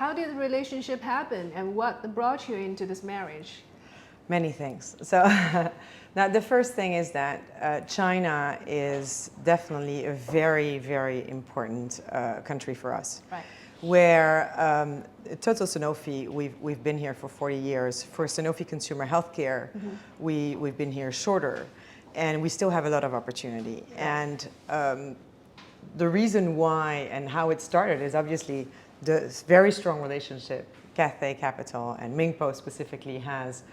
How did the relationship happen, and what brought you into this marriage? Many things. So now the first thing is that China is definitely a very, very important country for us. Right. Where Total Sanofi, we've been here for 40 years. For Sanofi Consumer Healthcare, we've been here shorter, and we still have a lot of opportunity. And the reason why and how it started is obviously the very strong relationship Cathay Capital and Mingpo specifically has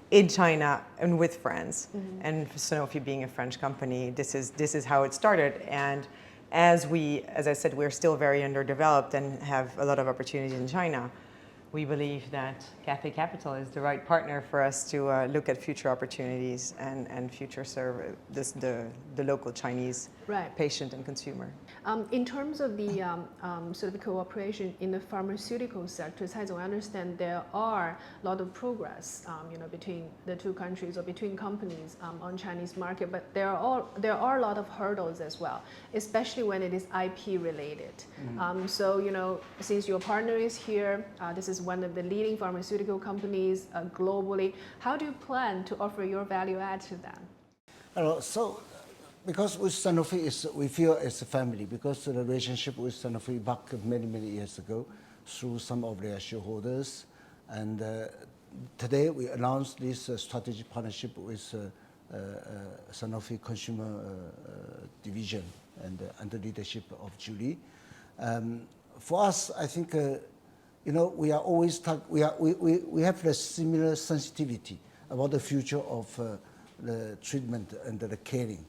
in China and with France. And Sanofi being a French company, this is how it started. And as I said, we're still very underdeveloped and have a lot of opportunities in China. We believe that Cathay Capital is the right partner for us to look at future opportunities and future serve the local Chinese patient and consumer. In terms of the sort of the cooperation in the pharmaceutical sector, as I understand, there are a lot of progress, between the two countries or between companies on Chinese market. But there are a lot of hurdles as well, especially when it is IP related. So since your partner is here, this is one of the leading pharmaceutical companies globally. How do you plan to offer your value add to them? So, because with Sanofi, we feel it's a family, because the relationship with Sanofi back many, many years ago through some of their shareholders. And today we announced this strategic partnership with Sanofi Consumer Division and under leadership of Julie. For us, I think, we are always we have the similar sensitivity about the future of the treatment and the caring,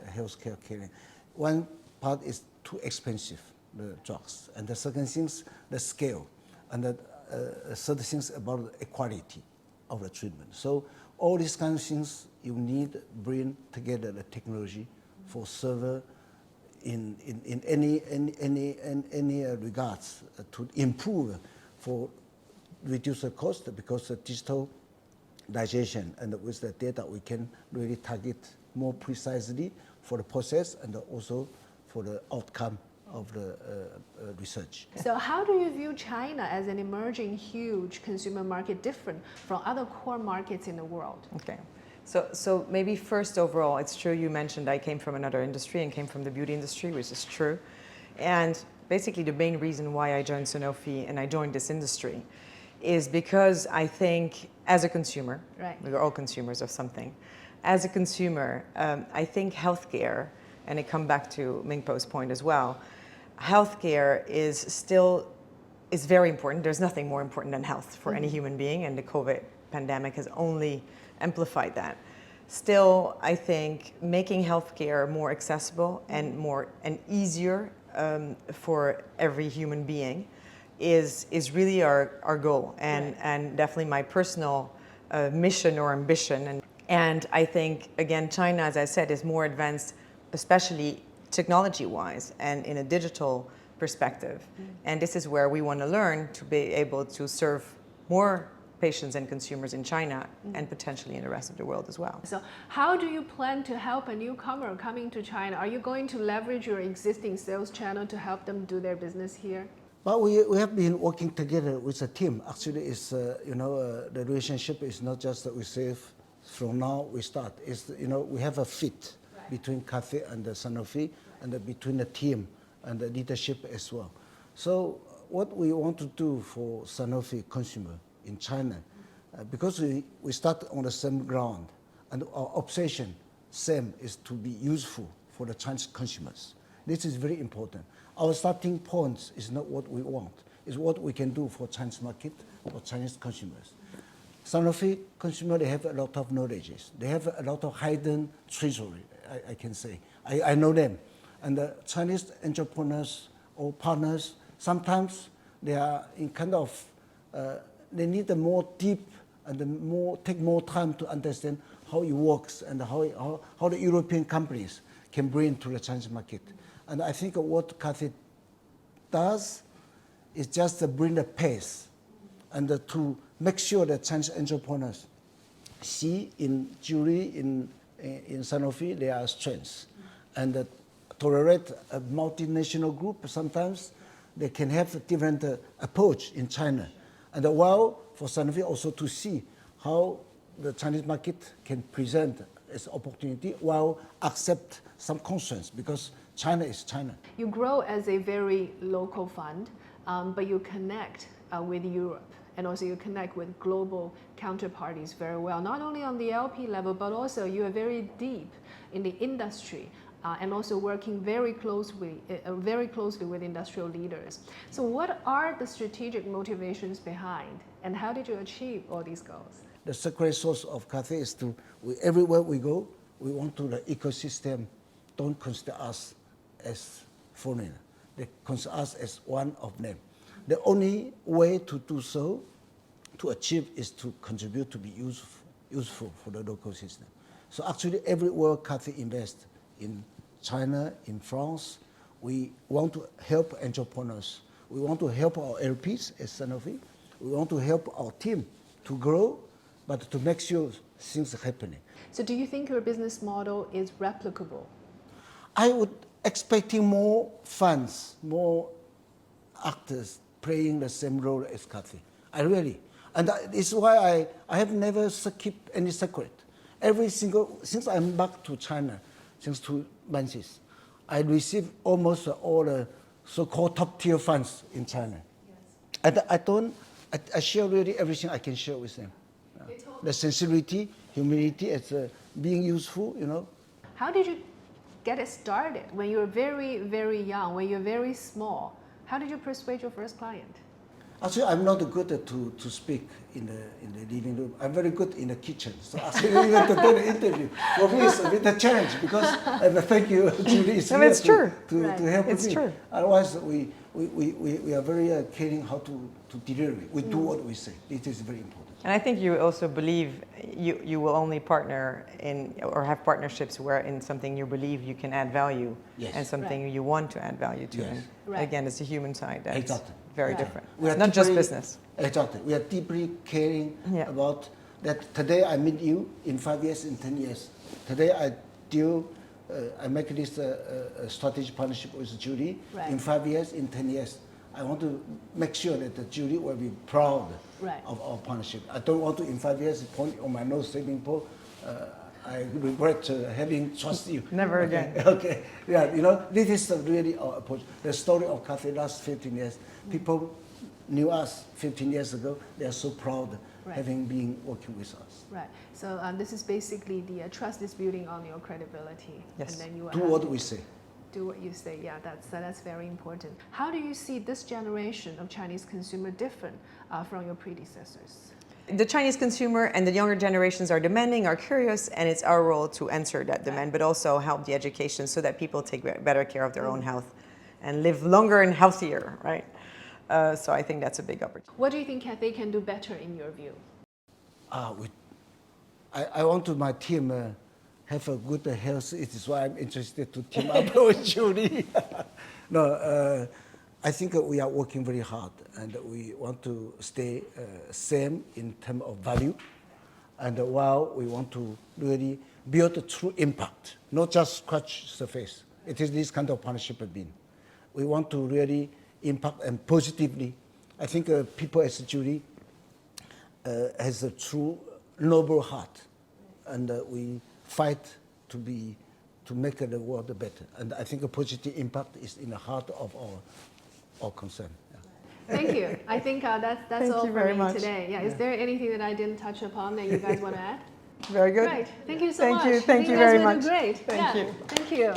healthcare caring. One part is too expensive, the drugs, and the second things, the scale, and the third things about the quality of the treatment. So all these kind of things you need bring together the technology for server in any regards to improve for reduce the cost, because the digital digestion and with the data we can really target more precisely for the process and also for the outcome of the research. So how do you view China as an emerging huge consumer market different from other core markets in the world? Okay. So maybe first overall, it's true you mentioned I came from another industry and came from the beauty industry, which is true. And basically the main reason why I joined Sanofi and I joined this industry is because I think as a consumer, we're all consumers of something. As a consumer, I think healthcare, and it comes back to Mingpo's point as well, healthcare is very important. There's nothing more important than health for any human being, and the COVID pandemic has only amplified that. Still, I think making healthcare more accessible and easier for every human being is really our goal, and definitely my personal mission or ambition. And I think, again, China, as I said, is more advanced, especially technology-wise and in a digital perspective. And this is where we want to learn to be able to serve more patients and consumers in China and potentially in the rest of the world as well. So how do you plan to help a newcomer coming to China? Are you going to leverage your existing sales channel to help them do their business here? But we have been working together with a team. Actually, it's the relationship is not just that we say from now we start. It's we have a fit between Cathay and Sanofi, and between the team and the leadership as well. So what we want to do for Sanofi consumer in China, because we start on the same ground, and our obsession same is to be useful for the Chinese consumers. This is very important. Our starting point is not what we want, it's what we can do for Chinese market, for Chinese consumers. Sanofi consumer, they have a lot of knowledge. They have a lot of hidden treasury, I can say. I know them. And the Chinese entrepreneurs or partners, sometimes they are in kind of, they need a more deep and take more time to understand how it works and how the European companies can bring to the Chinese market. And I think what Cathay does is just to bring the pace and to make sure that Chinese entrepreneurs see in Julie, in Sanofi, their strengths, and tolerate a multinational group sometimes, they can have a different approach in China. And while for Sanofi also to see how the Chinese market can present as opportunity while accept some concerns, because China is China. You grow as a very local fund, but you connect with Europe, and also you connect with global counterparties very well, not only on the LP level, but also you are very deep in the industry and also working very closely with industrial leaders. So what are the strategic motivations behind, and how did you achieve all these goals? The secret sauce of Cathay is to, everywhere we go, we want to the ecosystem don't consider us as foreigner. They consider us as one of them. The only way to do so, to achieve, is to contribute to be useful for the local system. So actually everywhere Cathay invests, in China, in France, we want to help entrepreneurs. We want to help our LPs as Sanofi. We want to help our team to grow, but to make sure things are happening. So do you think your business model is replicable? I would expecting more funds, more actors playing the same role as Cathay. I really. And that is why I have never kept any secret. Since I'm back to China, since 2 months, I receive almost all the so-called top-tier funds in China. Yes. And I share really everything I can share with them. The sincerity, humility, as being useful, you know. How did you get it started when you were very, very young, when you're very small? How did you persuade your first client? Actually, I'm not good to speak in the living room. I'm very good in the kitchen. So actually, even to do the interview, for me it's a bit a challenge because, and thank you, Julie, is here it's true. To help it's me. True. Otherwise, we are very caring how to deliver. We do what we say. It is very important. And I think you also believe you will only partner in or have partnerships where in something you believe you can add value, yes. and something you want to add value to. Yes. And again, it's the human side that's exactly. very different. We are not just business. Exactly. We are deeply caring about that. Today I meet you, in 5 years, in 10 years. Today I make this strategic partnership with Julie. Right. In 5 years, in 10 years. I want to make sure that Julie will be proud of our partnership. I don't want to, in 5 years, point on my nose saving pole. I regret having trusted you. Never again. Okay. Yeah, you know, this is really our approach. The story of Cathay last 15 years. People knew us 15 years ago. They are so proud having been working with us. Right. So this is basically the trust is building on your credibility. Yes. And then you do what we say. Do what you say. Yeah, that's very important. How do you see this generation of Chinese consumer different from your predecessors? The Chinese consumer and the younger generations are demanding, are curious, and it's our role to answer that demand, but also help the education so that people take better care of their own health and live longer and healthier, right? So I think that's a big opportunity. What do you think Cathay can do better in your view? I want to my team have a good health. It is why I'm interested to team up with Julie. No, I think we are working very hard, and we want to stay same in terms of value, and while we want to really build a true impact, not just scratch surface. It is this kind of partnership has been. We want to really impact and positively. I think people as Julie has a true noble heart, and we fight to make the world better. And I think a positive impact is in the heart of our concern. Yeah. Thank you. I think that's Thank all you for very me much. today. Yeah. Is there anything that I didn't touch upon that you guys want to add? Very good. Great. Thank you so much. Thank you I think very you guys much. were great. Thank you. Thank you.